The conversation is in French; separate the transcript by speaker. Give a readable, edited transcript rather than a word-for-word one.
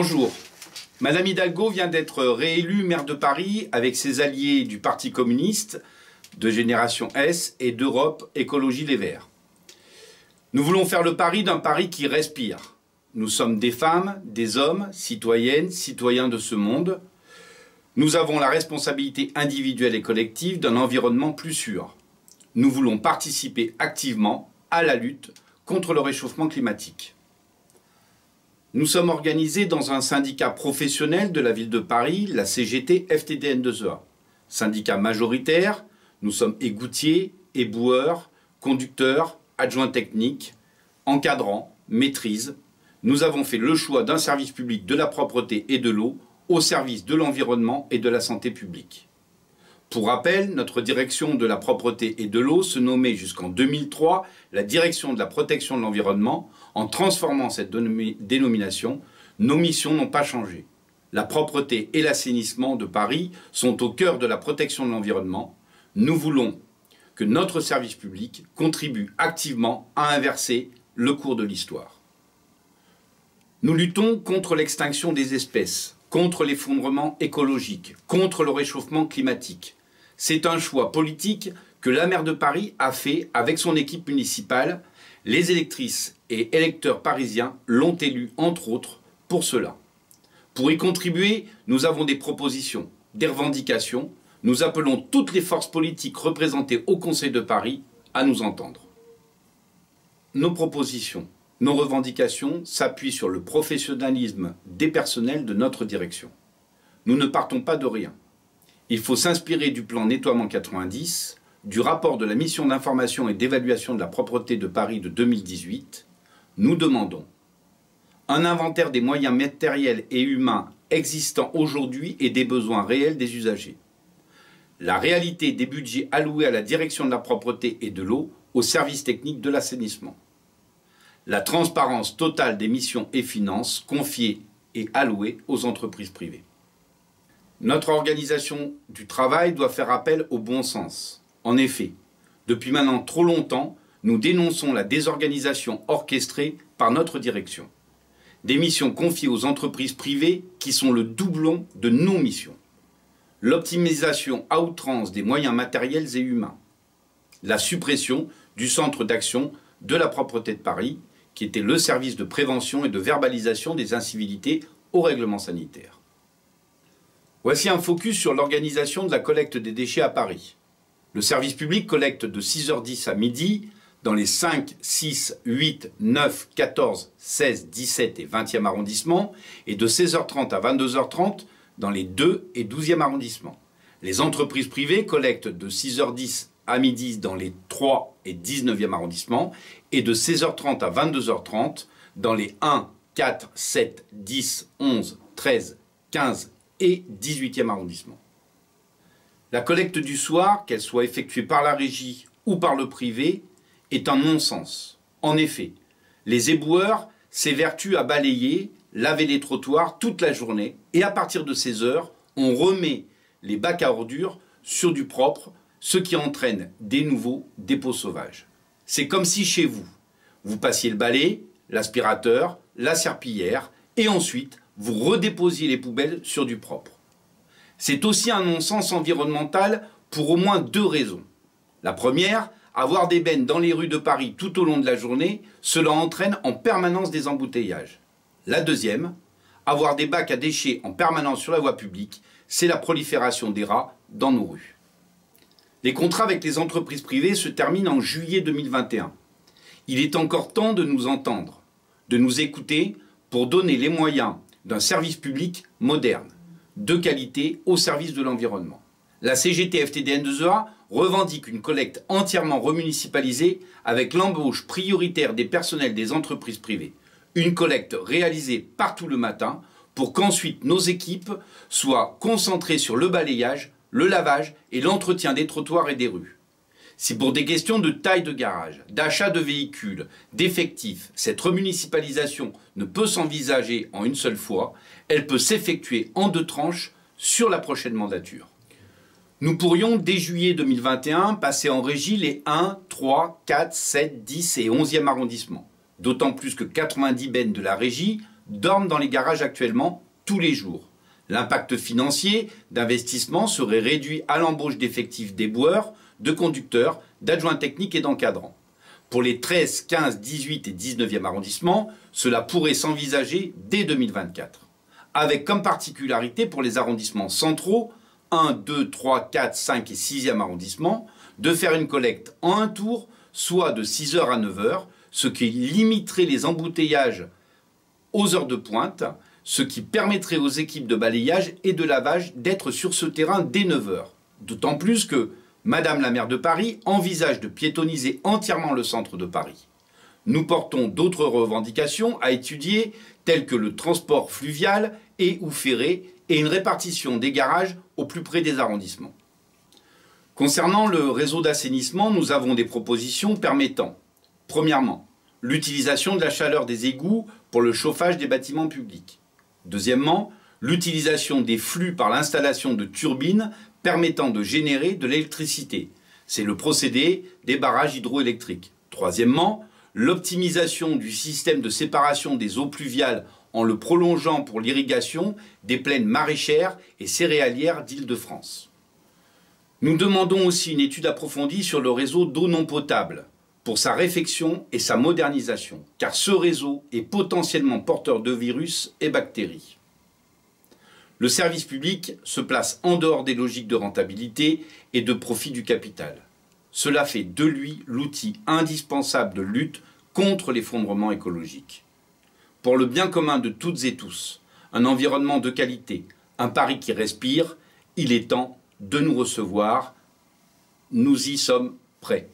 Speaker 1: Bonjour. Madame Hidalgo vient d'être réélue maire de Paris avec ses alliés du Parti communiste, de Génération S et d'Europe Écologie Les Verts. Nous voulons faire le pari d'un Paris qui respire. Nous sommes des femmes, des hommes, citoyennes, citoyens de ce monde. Nous avons la responsabilité individuelle et collective d'un environnement plus sûr. Nous voulons participer activement à la lutte contre le réchauffement climatique. Nous sommes organisés dans un syndicat professionnel de la ville de Paris, la CGT FTDN2EA. Syndicat majoritaire, nous sommes égoutiers, éboueurs, conducteurs, adjoints techniques, encadrants, maîtrises. Nous avons fait le choix d'un service public de la propreté et de l'eau au service de l'environnement et de la santé publique. Pour rappel, notre direction de la propreté et de l'eau se nommait jusqu'en 2003 la direction de la protection de l'environnement. En transformant cette dénomination, nos missions n'ont pas changé. La propreté et l'assainissement de Paris sont au cœur de la protection de l'environnement. Nous voulons que notre service public contribue activement à inverser le cours de l'histoire. Nous luttons contre l'extinction des espèces, contre l'effondrement écologique, contre le réchauffement climatique. C'est un choix politique que la maire de Paris a fait avec son équipe municipale. Les électrices et électeurs parisiens l'ont élu, entre autres, pour cela. Pour y contribuer, nous avons des propositions, des revendications. Nous appelons toutes les forces politiques représentées au Conseil de Paris à nous entendre. Nos propositions, nos revendications s'appuient sur le professionnalisme des personnels de notre direction. Nous ne partons pas de rien. Il faut s'inspirer du plan Nettoiement 90, du rapport de la mission d'information et d'évaluation de la propreté de Paris de 2018. Nous demandons un inventaire des moyens matériels et humains existants aujourd'hui et des besoins réels des usagers. La réalité des budgets alloués à la direction de la propreté et de l'eau au service technique de l'assainissement. La transparence totale des missions et finances confiées et allouées aux entreprises privées. Notre organisation du travail doit faire appel au bon sens. En effet, depuis maintenant trop longtemps, nous dénonçons la désorganisation orchestrée par notre direction. Des missions confiées aux entreprises privées qui sont le doublon de nos missions. L'optimisation à outrance des moyens matériels et humains. La suppression du centre d'action de la propreté de Paris, qui était le service de prévention et de verbalisation des incivilités au règlement sanitaire. Voici un focus sur l'organisation de la collecte des déchets à Paris. Le service public collecte de 6h10 à midi dans les 5, 6, 8, 9, 14, 16, 17 et 20e arrondissements et de 16h30 à 22h30 dans les 2 et 12e arrondissements. Les entreprises privées collectent de 6h10 à midi dans les 3 et 19e arrondissements et de 16h30 à 22h30 dans les 1, 4, 7, 10, 11, 13, 15 et 18e arrondissement. La collecte du soir, qu'elle soit effectuée par la régie ou par le privé, est un non-sens. En effet, les éboueurs s'évertuent à balayer, laver les trottoirs toute la journée et à partir de 16 heures, on remet les bacs à ordures sur du propre, ce qui entraîne des nouveaux dépôts sauvages. C'est comme si chez vous, vous passiez le balai, l'aspirateur, la serpillière et ensuite vous redéposiez les poubelles sur du propre. C'est aussi un non-sens environnemental pour au moins 2 raisons. La première, avoir des bennes dans les rues de Paris tout au long de la journée, cela entraîne en permanence des embouteillages. La deuxième, avoir des bacs à déchets en permanence sur la voie publique, c'est la prolifération des rats dans nos rues. Les contrats avec les entreprises privées se terminent en juillet 2021. Il est encore temps de nous entendre, de nous écouter pour donner les moyens d'un service public moderne, de qualité au service de l'environnement. La CGT FTDN2EA revendique une collecte entièrement remunicipalisée avec l'embauche prioritaire des personnels des entreprises privées. Une collecte réalisée partout le matin pour qu'ensuite nos équipes soient concentrées sur le balayage, le lavage et l'entretien des trottoirs et des rues. Si pour des questions de taille de garage, d'achat de véhicules, d'effectifs, cette remunicipalisation ne peut s'envisager en une seule fois, elle peut s'effectuer en 2 tranches sur la prochaine mandature. Nous pourrions, dès juillet 2021, passer en régie les 1, 3, 4, 7, 10 et 11e arrondissements. D'autant plus que 90 bennes de la régie dorment dans les garages actuellement tous les jours. L'impact financier d'investissement serait réduit à l'embauche d'effectifs d'éboueurs, de conducteurs, d'adjoints techniques et d'encadrants. Pour les 13, 15, 18 et 19e arrondissements, cela pourrait s'envisager dès 2024. Avec comme particularité pour les arrondissements centraux, 1, 2, 3, 4, 5 et 6e arrondissement, de faire une collecte en un tour, soit de 6h à 9h, ce qui limiterait les embouteillages aux heures de pointe, ce qui permettrait aux équipes de balayage et de lavage d'être sur ce terrain dès 9h. D'autant plus que Madame la maire de Paris envisage de piétonniser entièrement le centre de Paris. Nous portons d'autres revendications à étudier, telles que le transport fluvial et ou ferré et une répartition des garages au plus près des arrondissements. Concernant le réseau d'assainissement, nous avons des propositions permettant, premièrement, l'utilisation de la chaleur des égouts pour le chauffage des bâtiments publics. Deuxièmement, l'utilisation des flux par l'installation de turbines permettant de générer de l'électricité. C'est le procédé des barrages hydroélectriques. Troisièmement, l'optimisation du système de séparation des eaux pluviales en le prolongeant pour l'irrigation des plaines maraîchères et céréalières d'Île-de-France. Nous demandons aussi une étude approfondie sur le réseau d'eau non potable pour sa réfection et sa modernisation, car ce réseau est potentiellement porteur de virus et bactéries. Le service public se place en dehors des logiques de rentabilité et de profit du capital. Cela fait de lui l'outil indispensable de lutte contre l'effondrement écologique. Pour le bien commun de toutes et tous, un environnement de qualité, un Paris qui respire, il est temps de nous recevoir. Nous y sommes prêts.